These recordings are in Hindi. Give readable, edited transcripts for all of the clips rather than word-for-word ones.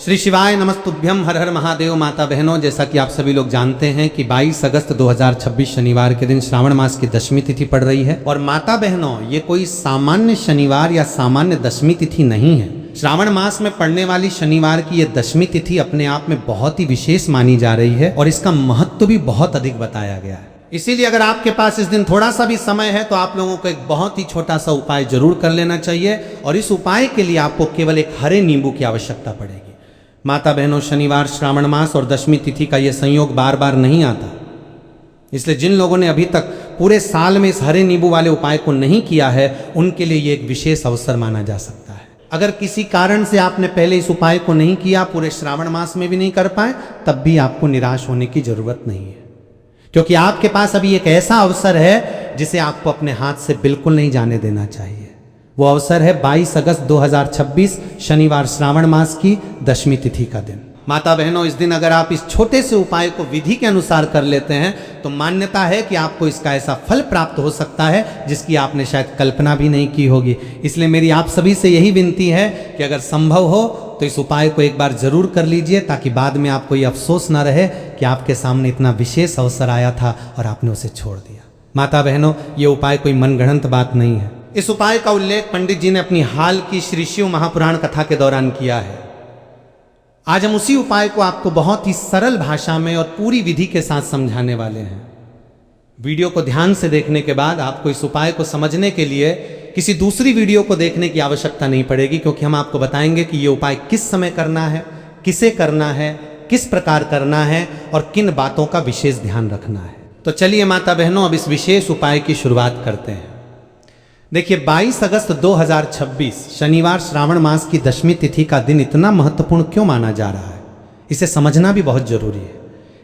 श्री शिवाय नमस्तुभ्यम। हर हर महादेव। माता बहनों, जैसा कि आप सभी लोग जानते हैं कि 22 अगस्त 2026 शनिवार के दिन श्रावण मास की दशमी तिथि पड़ रही है। और माता बहनों, ये कोई सामान्य शनिवार या सामान्य दशमी तिथि नहीं है। श्रावण मास में पड़ने वाली शनिवार की ये दशमी तिथि अपने आप में बहुत ही विशेष मानी जा रही है और इसका महत्व भी बहुत अधिक बताया गया है। इसीलिए अगर आपके पास इस दिन थोड़ा सा भी समय है तो आप लोगों को एक बहुत ही छोटा सा उपाय जरूर कर लेना चाहिए। और इस उपाय के लिए आपको केवल एक हरे नींबू की आवश्यकता पड़ेगी। माता बहनों, शनिवार, श्रावण मास और दशमी तिथि का यह संयोग बार बार नहीं आता, इसलिए जिन लोगों ने अभी तक पूरे साल में इस हरे नींबू वाले उपाय को नहीं किया है उनके लिए ये एक विशेष अवसर माना जा सकता है। अगर किसी कारण से आपने पहले इस उपाय को नहीं किया, पूरे श्रावण मास में भी नहीं कर पाए, तब भी आपको निराश होने की जरूरत नहीं है, क्योंकि आपके पास अभी एक ऐसा अवसर है जिसे आपको अपने हाथ से बिल्कुल नहीं जाने देना चाहिए। वो अवसर है 22 अगस्त 2026 शनिवार, श्रावण मास की दशमी तिथि का दिन। माता बहनों, इस दिन अगर आप इस छोटे से उपाय को विधि के अनुसार कर लेते हैं तो मान्यता है कि आपको इसका ऐसा फल प्राप्त हो सकता है जिसकी आपने शायद कल्पना भी नहीं की होगी। इसलिए मेरी आप सभी से यही विनती है कि अगर संभव हो तो इस उपाय को एक बार जरूर कर लीजिए, ताकि बाद में आपको ये अफसोस ना रहे कि आपके सामने इतना विशेष अवसर आया था और आपने उसे छोड़ दिया। माता बहनों, ये उपाय कोई मनगढ़ंत बात नहीं है। इस उपाय का उल्लेख पंडित जी ने अपनी हाल की श्री शिव महापुराण कथा के दौरान किया है। आज हम उसी उपाय को आपको बहुत ही सरल भाषा में और पूरी विधि के साथ समझाने वाले हैं। वीडियो को ध्यान से देखने के बाद आपको इस उपाय को समझने के लिए किसी दूसरी वीडियो को देखने की आवश्यकता नहीं पड़ेगी, क्योंकि हम आपको बताएंगे कि ये उपाय किस समय करना है, किसे करना है, किस प्रकार करना है और किन बातों का विशेष ध्यान रखना है। तो चलिए माता बहनों, अब इस विशेष उपाय की शुरुआत करते हैं। देखिए, 22 अगस्त 2026 शनिवार, श्रावण मास की दशमी तिथि का दिन इतना महत्वपूर्ण क्यों माना जा रहा है, इसे समझना भी बहुत जरूरी है।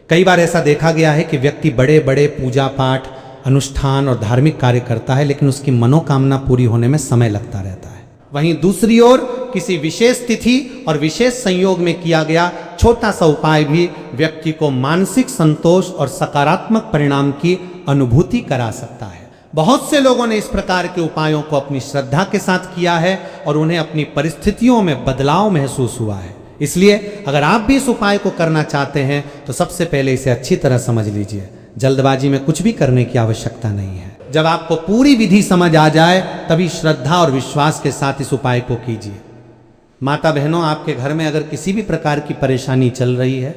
कई बार ऐसा देखा गया है कि व्यक्ति बड़े बड़े पूजा पाठ, अनुष्ठान और धार्मिक कार्य करता है, लेकिन उसकी मनोकामना पूरी होने में समय लगता रहता है। वहीं दूसरी ओर किसी विशेष तिथि और विशेष संयोग में किया गया छोटा सा उपाय भी व्यक्ति को मानसिक संतोष और सकारात्मक परिणाम की अनुभूति करा सकता है। बहुत से लोगों ने इस प्रकार के उपायों को अपनी श्रद्धा के साथ किया है और उन्हें अपनी परिस्थितियों में बदलाव महसूस हुआ है। इसलिए अगर आप भी इस उपाय को करना चाहते हैं तो सबसे पहले इसे अच्छी तरह समझ लीजिए। जल्दबाजी में कुछ भी करने की आवश्यकता नहीं है। जब आपको पूरी विधि समझ आ जाए तभी श्रद्धा और विश्वास के साथ इस उपाय को कीजिए। माता बहनों, आपके घर में अगर किसी भी प्रकार की परेशानी चल रही है,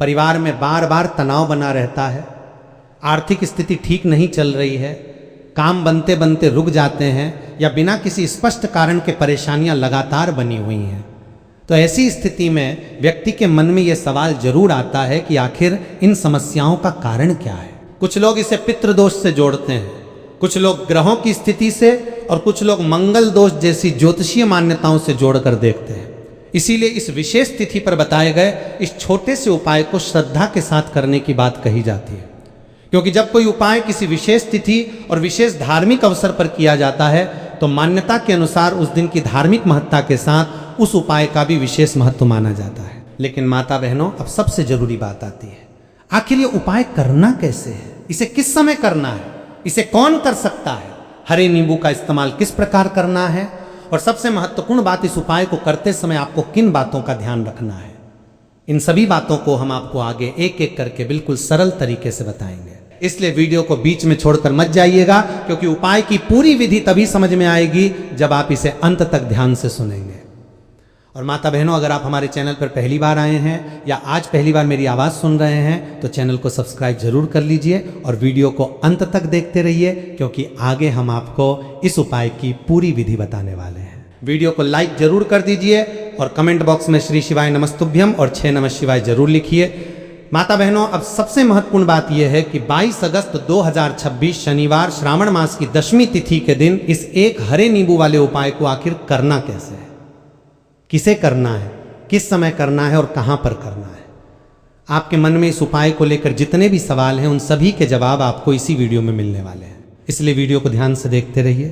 परिवार में बार बार तनाव बना रहता है, आर्थिक स्थिति ठीक नहीं चल रही है, काम बनते बनते रुक जाते हैं या बिना किसी स्पष्ट कारण के परेशानियां लगातार बनी हुई हैं, तो ऐसी स्थिति में व्यक्ति के मन में यह सवाल जरूर आता है कि आखिर इन समस्याओं का कारण क्या है। कुछ लोग इसे पितृदोष से जोड़ते हैं, कुछ लोग ग्रहों की स्थिति से और कुछ लोग मंगल दोष जैसी ज्योतिषीय मान्यताओं से जोड़कर देखते हैं। इसीलिए इस विशेष तिथि पर बताए गए इस छोटे से उपाय को श्रद्धा के साथ करने की बात कही जाती है, क्योंकि जब कोई उपाय किसी विशेष तिथि और विशेष धार्मिक अवसर पर किया जाता है तो मान्यता के अनुसार उस दिन की धार्मिक महत्ता के साथ उस उपाय का भी विशेष महत्व माना जाता है। लेकिन माता बहनों, अब सबसे जरूरी बात आती है, आखिर ये उपाय करना कैसे है, इसे किस समय करना है, इसे कौन कर सकता है, हरे नींबू का इस्तेमाल किस प्रकार करना है, और सबसे महत्वपूर्ण बात, इस उपाय को करते समय आपको किन बातों का ध्यान रखना है। इन सभी बातों को हम आपको आगे एक एक करके बिल्कुल सरल तरीके से बताएंगे। इसलिए वीडियो को बीच में छोड़कर मत जाइएगा, क्योंकि उपाय की पूरी विधि तभी समझ में आएगी जब आप इसे अंत तक ध्यान से सुनेंगे। और माता बहनों, अगर आप हमारे चैनल पर पहली बार आए हैं या आज पहली बार मेरी आवाज़ सुन रहे हैं तो चैनल को सब्सक्राइब जरूर कर लीजिए और वीडियो को अंत तक देखते रहिए, क्योंकि आगे हम आपको इस उपाय की पूरी विधि बताने वाले हैं। वीडियो को लाइक जरूर कर दीजिए और कमेंट बॉक्स में श्री शिवाय नमस्तुभ्यम और 6 नमः शिवाय जरूर लिखिए। माता बहनों, अब सबसे महत्वपूर्ण बात यह है कि 22 अगस्त 2026 शनिवार, श्रावण मास की दशमी तिथि के दिन इस एक हरे नींबू वाले उपाय को आखिर करना कैसे है, किसे करना है, किस समय करना है और कहां पर करना है। आपके मन में इस उपाय को लेकर जितने भी सवाल हैं उन सभी के जवाब आपको इसी वीडियो में मिलने वाले हैं, इसलिए वीडियो को ध्यान से देखते रहिए।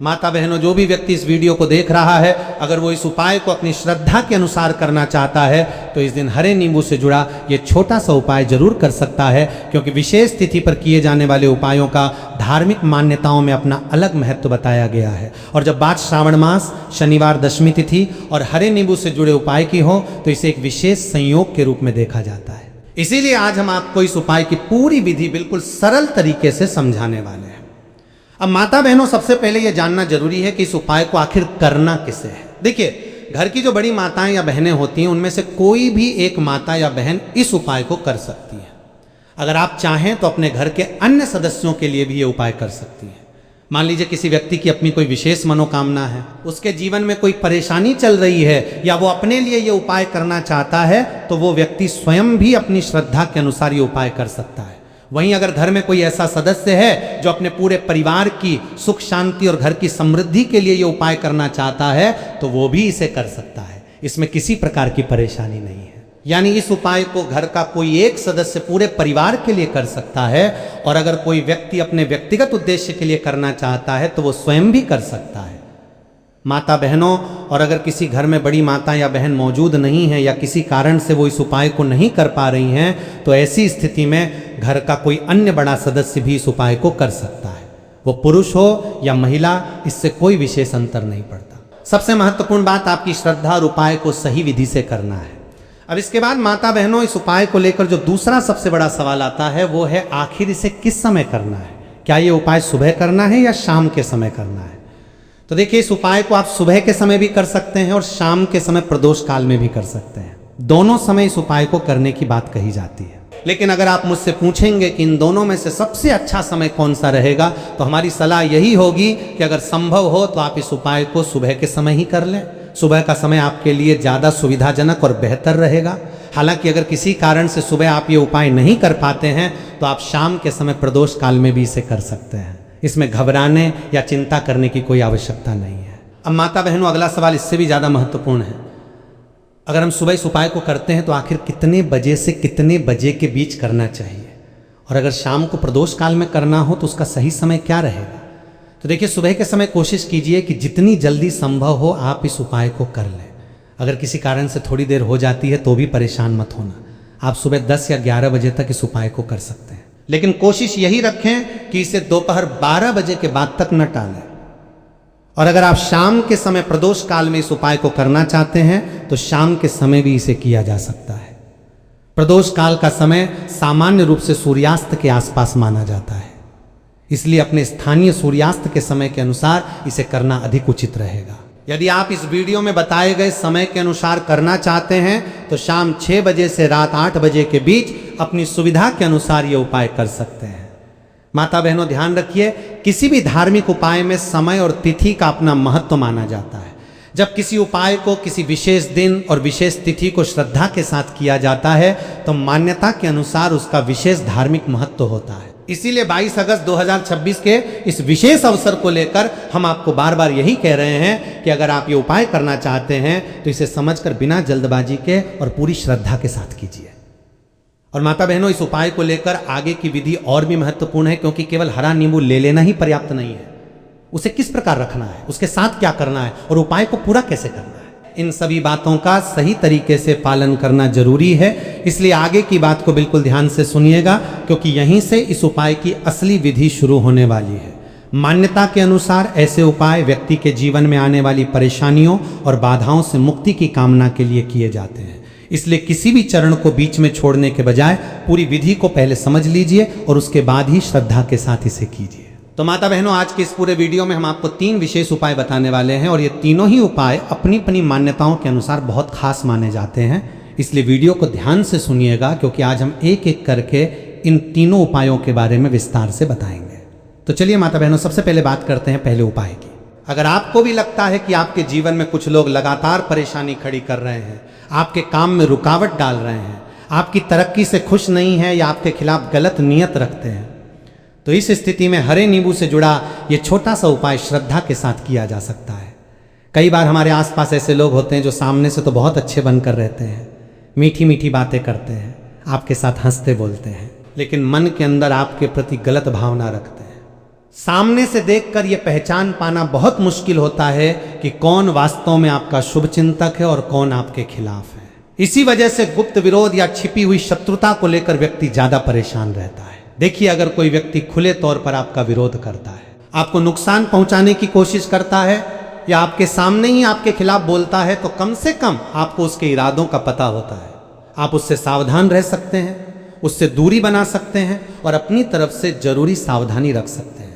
माता बहनों, जो भी व्यक्ति इस वीडियो को देख रहा है, अगर वो इस उपाय को अपनी श्रद्धा के अनुसार करना चाहता है तो इस दिन हरे नींबू से जुड़ा ये छोटा सा उपाय जरूर कर सकता है, क्योंकि विशेष तिथि पर किए जाने वाले उपायों का धार्मिक मान्यताओं में अपना अलग महत्व बताया गया है। और जब बात श्रावण मास, शनिवार दशमी तिथि और हरे नींबू से जुड़े उपाय की हो तो इसे एक विशेष संयोग के रूप में देखा जाता है। इसीलिए आज हम आपको इस उपाय की पूरी विधि बिल्कुल सरल तरीके से समझाने वाले हैं। अब माता बहनों, सबसे पहले यह जानना जरूरी है कि इस उपाय को आखिर करना किसे है। देखिए, घर की जो बड़ी माताएं या बहनें होती हैं उनमें से कोई भी एक माता या बहन इस उपाय को कर सकती है। अगर आप चाहें तो अपने घर के अन्य सदस्यों के लिए भी ये उपाय कर सकती हैं। मान लीजिए किसी व्यक्ति की अपनी कोई विशेष मनोकामना है, उसके जीवन में कोई परेशानी चल रही है या वो अपने लिए ये उपाय करना चाहता है, तो वो व्यक्ति स्वयं भी अपनी श्रद्धा के अनुसार ये उपाय कर सकता है। वहीं अगर घर में कोई ऐसा सदस्य है जो अपने पूरे परिवार की सुख शांति और घर की समृद्धि के लिए ये उपाय करना चाहता है तो वो भी इसे कर सकता है। इसमें किसी प्रकार की परेशानी नहीं है। यानी इस उपाय को घर का कोई एक सदस्य पूरे परिवार के लिए कर सकता है, और अगर कोई व्यक्ति अपने व्यक्तिगत उद्देश्य के लिए करना चाहता है तो वो स्वयं भी कर सकता है। माता बहनों, और अगर किसी घर में बड़ी माता या बहन मौजूद नहीं है या किसी कारण से वो इस उपाय को नहीं कर पा रही हैं, तो ऐसी स्थिति में घर का कोई अन्य बड़ा सदस्य भी इस उपाय को कर सकता है। वो पुरुष हो या महिला, इससे कोई विशेष अंतर नहीं पड़ता। सबसे महत्वपूर्ण बात आपकी श्रद्धा और उपाय को सही विधि से करना है। अब इसके बाद माता बहनों, इस उपाय को लेकर जो दूसरा सबसे बड़ा सवाल आता है वो है आखिर इसे किस समय करना है। क्या ये उपाय सुबह करना है या शाम के समय करना है? तो देखिए, इस उपाय को आप सुबह के समय भी कर सकते हैं और शाम के समय प्रदोष काल में भी कर सकते हैं। दोनों समय इस उपाय को करने की बात कही जाती है। लेकिन अगर आप मुझसे पूछेंगे कि इन दोनों में से सबसे अच्छा समय कौन सा रहेगा, तो हमारी सलाह यही होगी कि अगर संभव हो तो आप इस उपाय को सुबह के समय ही कर लें। सुबह का समय आपके लिए ज़्यादा सुविधाजनक और बेहतर रहेगा। हालांकि अगर किसी कारण से सुबह आप ये उपाय नहीं कर पाते हैं तो आप शाम के समय प्रदोष काल में भी इसे कर सकते हैं। इसमें घबराने या चिंता करने की कोई आवश्यकता नहीं है। अब माता बहनों, अगला सवाल इससे भी ज़्यादा महत्वपूर्ण है। अगर हम सुबह इस उपाय को करते हैं तो आखिर कितने बजे से कितने बजे के बीच करना चाहिए, और अगर शाम को प्रदोष काल में करना हो तो उसका सही समय क्या रहेगा? तो देखिए, सुबह के समय कोशिश कीजिए कि जितनी जल्दी संभव हो आप इस उपाय को कर लें। अगर किसी कारण से थोड़ी देर हो जाती है तो भी परेशान मत होना। आप सुबह 10 या 11 बजे तक इस उपाय को कर सकते हैं, लेकिन कोशिश यही रखें कि इसे दोपहर 12 बजे के बाद तक न टालें। और अगर आप शाम के समय प्रदोष काल में इस उपाय को करना चाहते हैं तो शाम के समय भी इसे किया जा सकता है। प्रदोष काल का समय सामान्य रूप से सूर्यास्त के आसपास माना जाता है, इसलिए अपने स्थानीय सूर्यास्त के समय के अनुसार इसे करना अधिक उचित रहेगा। यदि आप इस वीडियो में बताए गए समय के अनुसार करना चाहते हैं तो शाम 6 बजे से रात 8 बजे के बीच अपनी सुविधा के अनुसार ये उपाय कर सकते हैं। माता बहनों, ध्यान रखिए, किसी भी धार्मिक उपाय में समय और तिथि का अपना महत्व माना जाता है। जब किसी उपाय को किसी विशेष दिन और विशेष तिथि को श्रद्धा के साथ किया जाता है तो मान्यता के अनुसार उसका विशेष धार्मिक महत्व होता है। इसीलिए 22 अगस्त 2026 के इस विशेष अवसर को लेकर हम आपको बार बार यही कह रहे हैं कि अगर आप ये उपाय करना चाहते हैं तो इसे समझकर बिना जल्दबाजी के और पूरी श्रद्धा के साथ कीजिए। और माता बहनों, इस उपाय को लेकर आगे की विधि और भी महत्वपूर्ण है, क्योंकि केवल हरा नींबू ले लेना ही पर्याप्त नहीं है। उसे किस प्रकार रखना है, उसके साथ क्या करना है और उपाय को पूरा कैसे करना है, इन सभी बातों का सही तरीके से पालन करना जरूरी है। इसलिए आगे की बात को बिल्कुल ध्यान से सुनिएगा, क्योंकि यहीं से इस उपाय की असली विधि शुरू होने वाली है। मान्यता के अनुसार ऐसे उपाय व्यक्ति के जीवन में आने वाली परेशानियों और बाधाओं से मुक्ति की कामना के लिए किए जाते हैं। इसलिए किसी भी चरण को बीच में छोड़ने के बजाय पूरी विधि को पहले समझ लीजिए और उसके बाद ही श्रद्धा के साथ इसे कीजिए। तो माता बहनों, आज के इस पूरे वीडियो में हम आपको 3 विशेष उपाय बताने वाले हैं, और ये तीनों ही उपाय अपनी अपनी मान्यताओं के अनुसार बहुत खास माने जाते हैं। इसलिए वीडियो को ध्यान से सुनिएगा, क्योंकि आज हम एक एक करके इन तीनों उपायों के बारे में विस्तार से बताएंगे। तो चलिए माता बहनों, सबसे पहले बात करते हैं पहले उपाय की। अगर आपको भी लगता है कि आपके जीवन में कुछ लोग लगातार परेशानी खड़ी कर रहे हैं, आपके काम में रुकावट डाल रहे हैं, आपकी तरक्की से खुश नहीं है या आपके खिलाफ गलत नीयत रखते हैं, तो इस स्थिति में हरे नींबू से जुड़ा ये छोटा सा उपाय श्रद्धा के साथ किया जा सकता है। कई बार हमारे आसपास ऐसे लोग होते हैं जो सामने से तो बहुत अच्छे बनकर रहते हैं, मीठी मीठी बातें करते हैं, आपके साथ हंसते बोलते हैं, लेकिन मन के अंदर आपके प्रति गलत भावना रखते हैं। सामने से देखकर यह पहचान पाना बहुत मुश्किल होता है कि कौन वास्तव में आपका शुभ चिंतक है और कौन आपके खिलाफ है। इसी वजह से गुप्त विरोध या छिपी हुई शत्रुता को लेकर व्यक्ति ज्यादा परेशान रहता है। देखिए, अगर कोई व्यक्ति खुले तौर पर आपका विरोध करता है, आपको नुकसान पहुंचाने की कोशिश करता है या आपके सामने ही आपके खिलाफ बोलता है, तो कम से कम आपको उसके इरादों का पता होता है। आप उससे सावधान रह सकते हैं, उससे दूरी बना सकते हैं और अपनी तरफ से जरूरी सावधानी रख सकते हैं।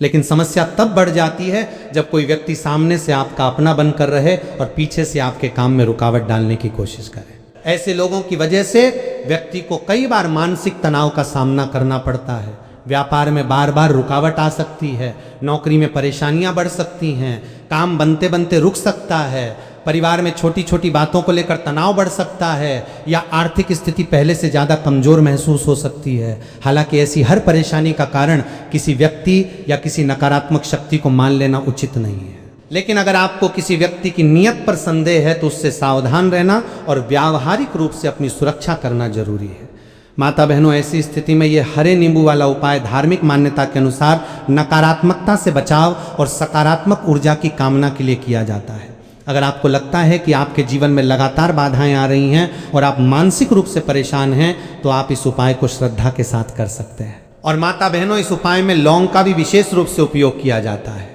लेकिन समस्या तब बढ़ जाती है जब कोई व्यक्ति सामने से आपका अपना बनकर रहे और पीछे से आपके काम में रुकावट डालने की कोशिश करे। ऐसे लोगों की वजह से व्यक्ति को कई बार मानसिक तनाव का सामना करना पड़ता है। व्यापार में बार बार रुकावट आ सकती है, नौकरी में परेशानियां बढ़ सकती हैं, काम बनते बनते रुक सकता है, परिवार में छोटी छोटी बातों को लेकर तनाव बढ़ सकता है या आर्थिक स्थिति पहले से ज़्यादा कमज़ोर महसूस हो सकती है। हालांकि ऐसी हर परेशानी का कारण किसी व्यक्ति या किसी नकारात्मक शक्ति को मान लेना उचित नहीं है। लेकिन अगर आपको किसी व्यक्ति की नीयत पर संदेह है तो उससे सावधान रहना और व्यावहारिक रूप से अपनी सुरक्षा करना जरूरी है। माता बहनों, ऐसी स्थिति में यह हरे नींबू वाला उपाय धार्मिक मान्यता के अनुसार नकारात्मकता से बचाव और सकारात्मक ऊर्जा की कामना के लिए किया जाता है। अगर आपको लगता है कि आपके जीवन में लगातार बाधाएं आ रही हैं और आप मानसिक रूप से परेशान हैं, तो आप इस उपाय को श्रद्धा के साथ कर सकते हैं। और माता बहनों, इस उपाय में लौंग का भी विशेष रूप से उपयोग किया जाता है।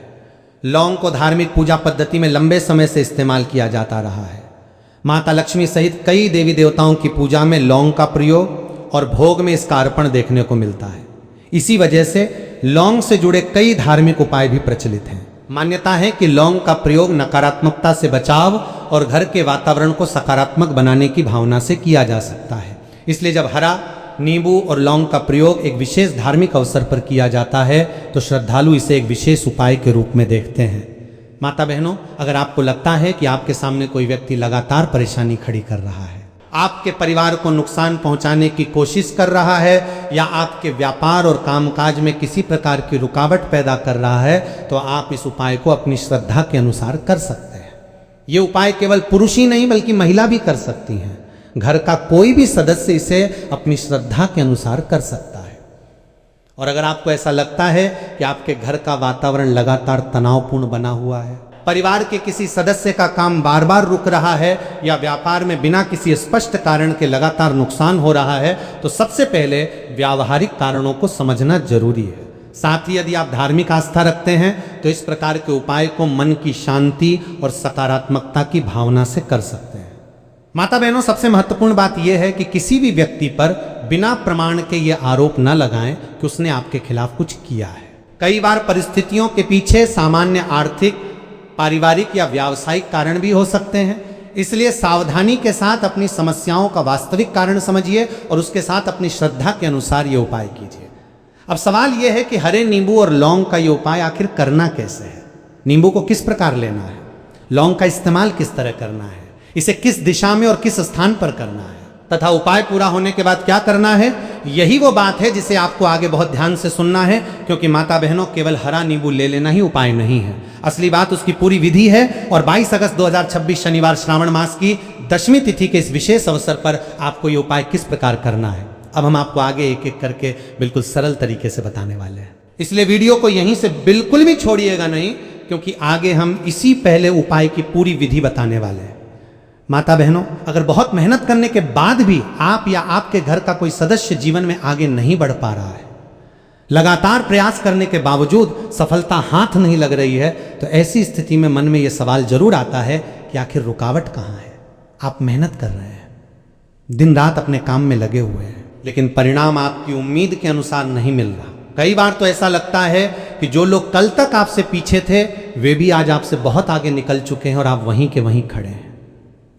लौंग को धार्मिक पूजा पद्धति में लंबे समय से इस्तेमाल किया जाता रहा है। माता लक्ष्मी सहित कई देवी देवताओं की पूजा में लौंग का प्रयोग और भोग में इसका अर्पण देखने को मिलता है। इसी वजह से लौंग से जुड़े कई धार्मिक उपाय भी प्रचलित हैं। मान्यता है कि लौंग का प्रयोग नकारात्मकता से बचाव और घर के वातावरण को सकारात्मक बनाने की भावना से किया जा सकता है। इसलिए जब हरा नींबू और लौंग का प्रयोग एक विशेष धार्मिक अवसर पर किया जाता है तो श्रद्धालु इसे एक विशेष उपाय के रूप में देखते हैं। माता बहनों, अगर आपको लगता है कि आपके सामने कोई व्यक्ति लगातार परेशानी खड़ी कर रहा है, आपके परिवार को नुकसान पहुंचाने की कोशिश कर रहा है या आपके व्यापार और कामकाज में किसी प्रकार की रुकावट पैदा कर रहा है, तो आप इस उपाय को अपनी श्रद्धा के अनुसार कर सकते हैं। ये उपाय केवल पुरुष ही नहीं बल्कि महिला भी कर सकती हैं। घर का कोई भी सदस्य इसे अपनी श्रद्धा के अनुसार कर सकता है। और अगर आपको ऐसा लगता है कि आपके घर का वातावरण लगातार तनावपूर्ण बना हुआ है, परिवार के किसी सदस्य का काम बार बार रुक रहा है या व्यापार में बिना किसी स्पष्ट कारण के लगातार नुकसान हो रहा है, तो सबसे पहले व्यावहारिक कारणों को समझना जरूरी है। साथ ही यदि आप धार्मिक आस्था रखते हैं तो इस प्रकार के उपाय को मन की शांति और सकारात्मकता की भावना से कर सकते हैं। माता बहनों, सबसे महत्वपूर्ण बात यह है कि किसी भी व्यक्ति पर बिना प्रमाण के ये आरोप न लगाएं कि उसने आपके खिलाफ कुछ किया है। कई बार परिस्थितियों के पीछे सामान्य आर्थिक, पारिवारिक या व्यावसायिक कारण भी हो सकते हैं। इसलिए सावधानी के साथ अपनी समस्याओं का वास्तविक कारण समझिए और उसके साथ अपनी श्रद्धा के अनुसार ये उपाय कीजिए। अब सवाल यह है कि हरे नींबू और लौंग का ये उपाय आखिर करना कैसे है। नींबू को किस प्रकार लेना है, लौंग का इस्तेमाल किस तरह करना है, इसे किस दिशा में और किस स्थान पर करना है, तथा उपाय पूरा होने के बाद क्या करना है, यही वो बात है जिसे आपको आगे बहुत ध्यान से सुनना है। क्योंकि माता बहनों, केवल हरा नींबू ले लेना ही उपाय नहीं है। असली बात उसकी पूरी विधि है। और 22 अगस्त 2026 शनिवार श्रावण मास की दशमी तिथि के इस विशेष अवसर पर आपको ये उपाय किस प्रकार करना है, अब हम आपको आगे एक एक करके बिल्कुल सरल तरीके से बताने वाले हैं। इसलिए वीडियो को यहीं से बिल्कुल भी छोड़िएगा नहीं, क्योंकि आगे हम इसी पहले उपाय की पूरी विधि बताने वाले हैं। माता बहनों, अगर बहुत मेहनत करने के बाद भी आप या आपके घर का कोई सदस्य जीवन में आगे नहीं बढ़ पा रहा है, लगातार प्रयास करने के बावजूद सफलता हाथ नहीं लग रही है, तो ऐसी स्थिति में मन में यह सवाल जरूर आता है कि आखिर रुकावट कहाँ है। आप मेहनत कर रहे हैं, दिन रात अपने काम में लगे हुए हैं, लेकिन परिणाम आपकी उम्मीद के अनुसार नहीं मिल रहा। कई बार तो ऐसा लगता है कि जो लोग कल तक आपसे पीछे थे वे भी आज आपसे बहुत आगे निकल चुके हैं और आप वहीं के वहीं खड़े हैं।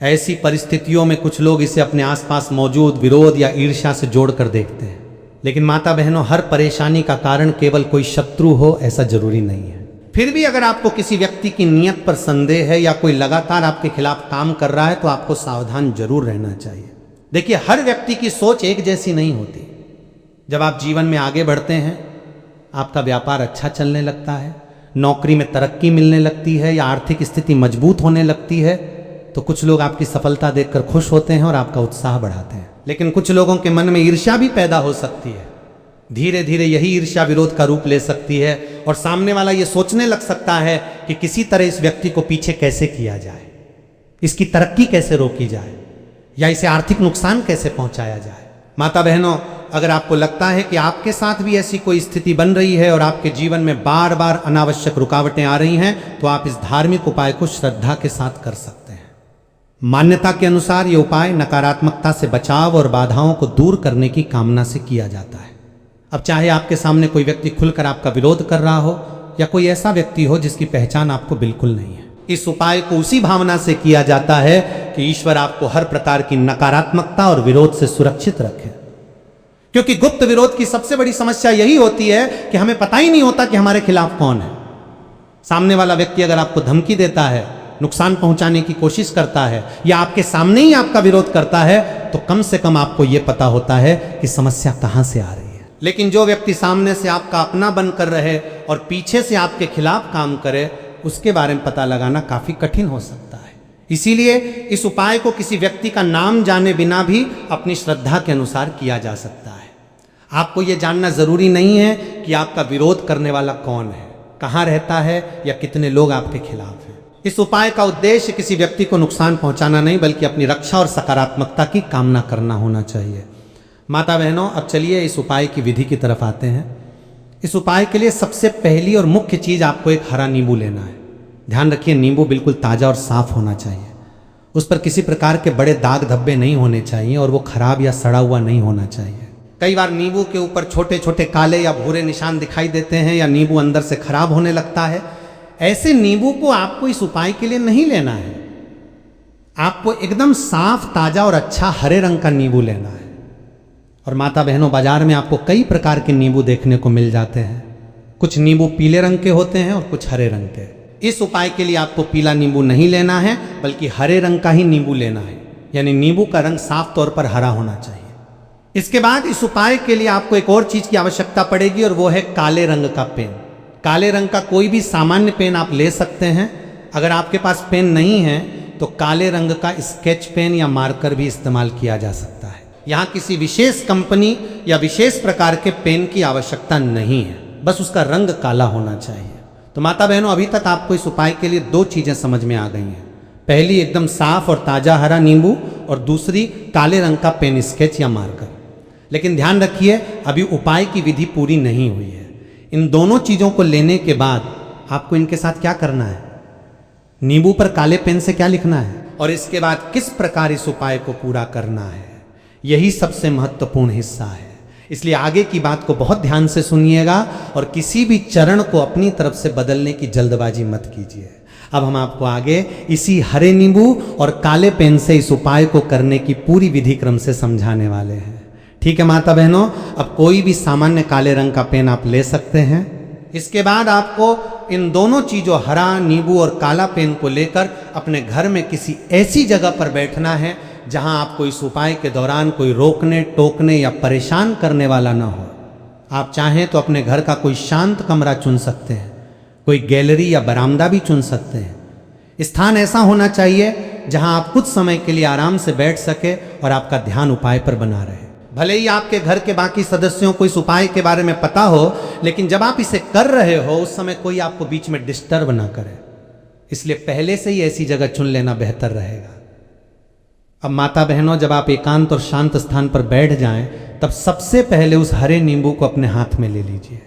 ऐसी परिस्थितियों में कुछ लोग इसे अपने आसपास मौजूद विरोध या ईर्ष्या से जोड़कर देखते हैं। लेकिन माता बहनों, हर परेशानी का कारण केवल कोई शत्रु हो ऐसा जरूरी नहीं है। फिर भी अगर आपको किसी व्यक्ति की नीयत पर संदेह है या कोई लगातार आपके खिलाफ काम कर रहा है, तो आपको सावधान जरूर रहना चाहिए। देखिए, हर व्यक्ति की सोच एक जैसी नहीं होती। जब आप जीवन में आगे बढ़ते हैं, आपका व्यापार अच्छा चलने लगता है, नौकरी में तरक्की मिलने लगती है या आर्थिक स्थिति मजबूत होने लगती है, तो कुछ लोग आपकी सफलता देखकर खुश होते हैं और आपका उत्साह बढ़ाते हैं। लेकिन कुछ लोगों के मन में ईर्ष्या भी पैदा हो सकती है। धीरे धीरे यही ईर्ष्या विरोध का रूप ले सकती है और सामने वाला ये सोचने लग सकता है कि किसी तरह इस व्यक्ति को पीछे कैसे किया जाए, इसकी तरक्की कैसे रोकी जाए या इसे आर्थिक नुकसान कैसे पहुंचाया जाए। माता बहनों, अगर आपको लगता है कि आपके साथ भी ऐसी कोई स्थिति बन रही है और आपके जीवन में बार बार अनावश्यक रुकावटें आ रही हैं, तो आप इस धार्मिक उपाय को श्रद्धा के साथ कर सकते हैं। मान्यता के अनुसार ये उपाय नकारात्मकता से बचाव और बाधाओं को दूर करने की कामना से किया जाता है। अब चाहे आपके सामने कोई व्यक्ति खुलकर आपका विरोध कर रहा हो या कोई ऐसा व्यक्ति हो जिसकी पहचान आपको बिल्कुल नहीं है, इस उपाय को उसी भावना से किया जाता है कि ईश्वर आपको हर प्रकार की नकारात्मकता और विरोध से सुरक्षित रखे। क्योंकि गुप्त विरोध की सबसे बड़ी समस्या यही होती है कि हमें पता ही नहीं होता कि हमारे खिलाफ कौन है। सामने वाला व्यक्ति अगर आपको धमकी देता है, नुकसान पहुंचाने की कोशिश करता है या आपके सामने ही आपका विरोध करता है, तो कम से कम आपको यह पता होता है कि समस्या कहां से आ रही है। लेकिन जो व्यक्ति सामने से आपका अपना बनकर रहे और पीछे से आपके खिलाफ काम करे, उसके बारे में पता लगाना काफी कठिन हो सकता है। इसीलिए इस उपाय को किसी व्यक्ति का नाम जाने बिना भी अपनी श्रद्धा के अनुसार किया जा सकता है। आपको यह जानना जरूरी नहीं है कि आपका विरोध करने वाला कौन है, कहाँ रहता है या कितने लोग आपके खिलाफ हैं। इस उपाय का उद्देश्य किसी व्यक्ति को नुकसान पहुंचाना नहीं, बल्कि अपनी रक्षा और सकारात्मकता की कामना करना होना चाहिए। माता बहनों, अब चलिए इस उपाय की विधि की तरफ आते हैं। इस उपाय के लिए सबसे पहली और मुख्य चीज आपको एक हरा नींबू लेना है। ध्यान रखिए, नींबू बिल्कुल ताजा और साफ होना चाहिए। उस पर किसी प्रकार के बड़े दाग धब्बे नहीं होने चाहिए और वो खराब या सड़ा हुआ नहीं होना चाहिए। कई बार नींबू के ऊपर छोटे छोटे काले या भूरे निशान दिखाई देते हैं या नींबू अंदर से खराब होने लगता है। ऐसे नींबू को आपको इस उपाय के लिए नहीं लेना है। आपको एकदम साफ, ताजा और अच्छा हरे रंग का नींबू लेना है। और माता बहनों, बाजार में आपको कई प्रकार के नींबू देखने को मिल जाते हैं। कुछ नींबू पीले रंग के होते हैं और कुछ हरे रंग के। इस उपाय के लिए आपको पीला नींबू नहीं लेना है, बल्कि हरे रंग का ही नींबू लेना है। यानी नींबू का रंग साफ तौर पर हरा होना चाहिए। इसके बाद इस उपाय के लिए आपको एक और चीज की आवश्यकता पड़ेगी और वो है काले रंग का पेन। काले रंग का कोई भी सामान्य पेन आप ले सकते हैं। अगर आपके पास पेन नहीं है तो काले रंग का स्केच पेन या मार्कर भी इस्तेमाल किया जा सकता है। यहाँ किसी विशेष कंपनी या विशेष प्रकार के पेन की आवश्यकता नहीं है, बस उसका रंग काला होना चाहिए। तो माता बहनों, अभी तक आपको इस उपाय के लिए दो चीजें समझ में आ गई हैं। पहली एकदम साफ और ताजा हरा नींबू और दूसरी काले रंग का पेन, स्केच या मार्कर। लेकिन ध्यान रखिए, अभी उपाय की विधि पूरी नहीं हुई है। इन दोनों चीजों को लेने के बाद आपको इनके साथ क्या करना है, नींबू पर काले पेन से क्या लिखना है और इसके बाद किस प्रकार इस उपाय को पूरा करना है, यही सबसे महत्वपूर्ण हिस्सा है। इसलिए आगे की बात को बहुत ध्यान से सुनिएगा और किसी भी चरण को अपनी तरफ से बदलने की जल्दबाजी मत कीजिए। अब हम आपको आगे इसी हरे नींबू और काले पेन से इस उपाय को करने की पूरी विधि क्रम से समझाने वाले हैं। ठीक है माता बहनों, अब कोई भी सामान्य काले रंग का पेन आप ले सकते हैं। इसके बाद आपको इन दोनों चीजों, हरा नींबू और काला पेन को लेकर अपने घर में किसी ऐसी जगह पर बैठना है जहां आपको इस उपाय के दौरान कोई रोकने, टोकने या परेशान करने वाला ना हो। आप चाहें तो अपने घर का कोई शांत कमरा चुन सकते हैं, कोई गैलरी या बरामदा भी चुन सकते हैं। स्थान ऐसा होना चाहिए जहां आप कुछ समय के लिए आराम से बैठ सके और आपका ध्यान उपाय पर बना रहे। भले ही आपके घर के बाकी सदस्यों को इस उपाय के बारे में पता हो, लेकिन जब आप इसे कर रहे हो उस समय कोई आपको बीच में डिस्टर्ब ना करे। इसलिए पहले से ही ऐसी जगह चुन लेना बेहतर रहेगा। अब माता बहनों, जब आप एकांत और शांत स्थान पर बैठ जाएं, तब सबसे पहले उस हरे नींबू को अपने हाथ में ले लीजिए।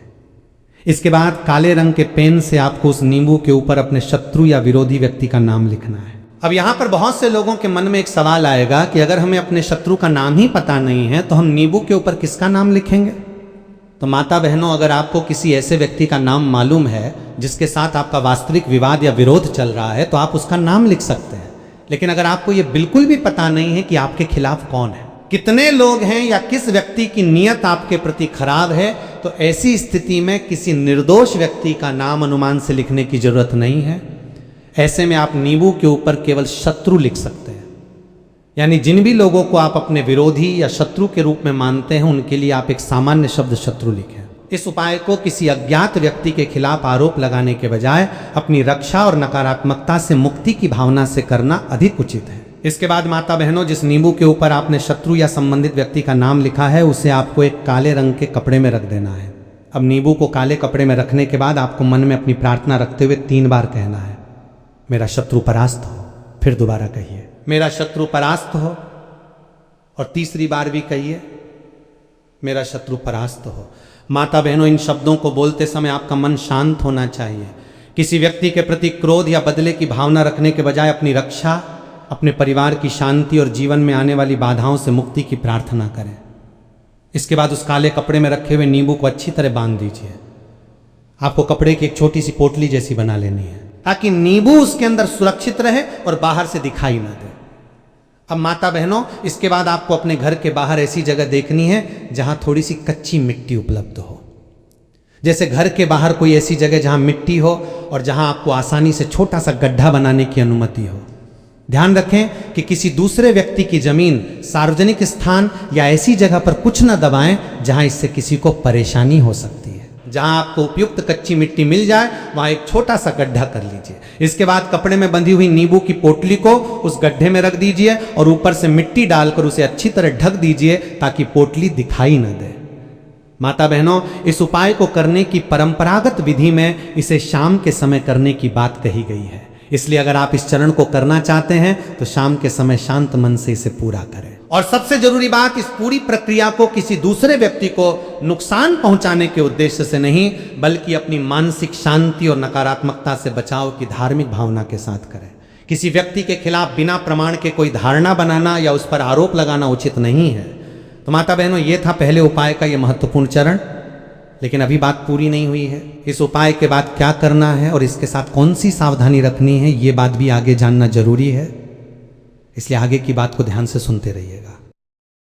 इसके बाद काले रंग के पेन से आपको उस नींबू के ऊपर अपने शत्रु या विरोधी व्यक्ति का नाम लिखना है। अब यहां पर बहुत से लोगों के मन में एक सवाल आएगा कि अगर हमें अपने शत्रु का नाम ही पता नहीं है तो हम नींबू के ऊपर किसका नाम लिखेंगे। तो माता बहनों, अगर आपको किसी ऐसे व्यक्ति का नाम मालूम है जिसके साथ आपका वास्तविक विवाद या विरोध चल रहा है, तो आप उसका नाम लिख सकते हैं। लेकिन अगर आपको यह बिल्कुल भी पता नहीं है कि आपके खिलाफ कौन है, कितने लोग हैं या किस व्यक्ति की नीयत आपके प्रति खराब है, तो ऐसी स्थिति में किसी निर्दोष व्यक्ति का नाम अनुमान से लिखने की जरूरत नहीं है। ऐसे में आप नींबू के ऊपर केवल शत्रु लिख सकते हैं। यानी जिन भी लोगों को आप अपने विरोधी या शत्रु के रूप में मानते हैं, उनके लिए आप एक सामान्य शब्द शत्रु लिखें। इस उपाय को किसी अज्ञात व्यक्ति के खिलाफ आरोप लगाने के बजाय अपनी रक्षा और नकारात्मकता से मुक्ति की भावना से करना अधिक उचित है। इसके बाद माता बहनों, जिस नींबू के ऊपर आपने शत्रु या संबंधित व्यक्ति का नाम लिखा है उसे आपको एक काले रंग के कपड़े में रख देना है। अब नींबू को काले कपड़े में रखने के बाद आपको मन में अपनी प्रार्थना रखते हुए 3 बार कहना है, मेरा शत्रु परास्त हो। फिर दोबारा कहिए, मेरा शत्रु परास्त हो। और तीसरी बार भी कहिए, मेरा शत्रु परास्त हो। माता बहनों, इन शब्दों को बोलते समय आपका मन शांत होना चाहिए। किसी व्यक्ति के प्रति क्रोध या बदले की भावना रखने के बजाय अपनी रक्षा, अपने परिवार की शांति और जीवन में आने वाली बाधाओं से मुक्ति की प्रार्थना करें। इसके बाद उस काले कपड़े में रखे हुए नींबू को अच्छी तरह बांध दीजिए। आपको कपड़े की एक छोटी सी पोटली जैसी बना लेनी है ताकि नींबू उसके अंदर सुरक्षित रहे और बाहर से दिखाई ना दे। अब माता बहनों, इसके बाद आपको अपने घर के बाहर ऐसी जगह देखनी है जहां थोड़ी सी कच्ची मिट्टी उपलब्ध हो। जैसे घर के बाहर कोई ऐसी जगह जहां मिट्टी हो और जहां आपको आसानी से छोटा सा गड्ढा बनाने की अनुमति हो। ध्यान रखें कि किसी दूसरे व्यक्ति की जमीन, सार्वजनिक स्थान या ऐसी जगह पर कुछ न दबाएं जहां इससे किसी को परेशानी हो सकती है। जहां आपको उपयुक्त कच्ची मिट्टी मिल जाए वहां एक छोटा सा गड्ढा कर लीजिए। इसके बाद कपड़े में बंधी हुई नींबू की पोटली को उस गड्ढे में रख दीजिए और ऊपर से मिट्टी डालकर उसे अच्छी तरह ढक दीजिए ताकि पोटली दिखाई न दे। माता बहनों, इस उपाय को करने की परंपरागत विधि में इसे शाम के समय करने की बात कही गई है। इसलिए अगर आप इस चरण को करना चाहते हैं तो शाम के समय शांत मन से इसे पूरा करें। और सबसे जरूरी बात, इस पूरी प्रक्रिया को किसी दूसरे व्यक्ति को नुकसान पहुंचाने के उद्देश्य से नहीं, बल्कि अपनी मानसिक शांति और नकारात्मकता से बचाव की धार्मिक भावना के साथ करें। किसी व्यक्ति के खिलाफ बिना प्रमाण के कोई धारणा बनाना या उस पर आरोप लगाना उचित नहीं है। तो माता बहनों, ये था पहले उपाय का ये महत्वपूर्ण चरण। लेकिन अभी बात पूरी नहीं हुई है। इस उपाय के बाद क्या करना है और इसके साथ कौन सी सावधानी रखनी है, ये बात भी आगे जानना जरूरी है। इसलिए आगे की बात को ध्यान से सुनते रहिएगा।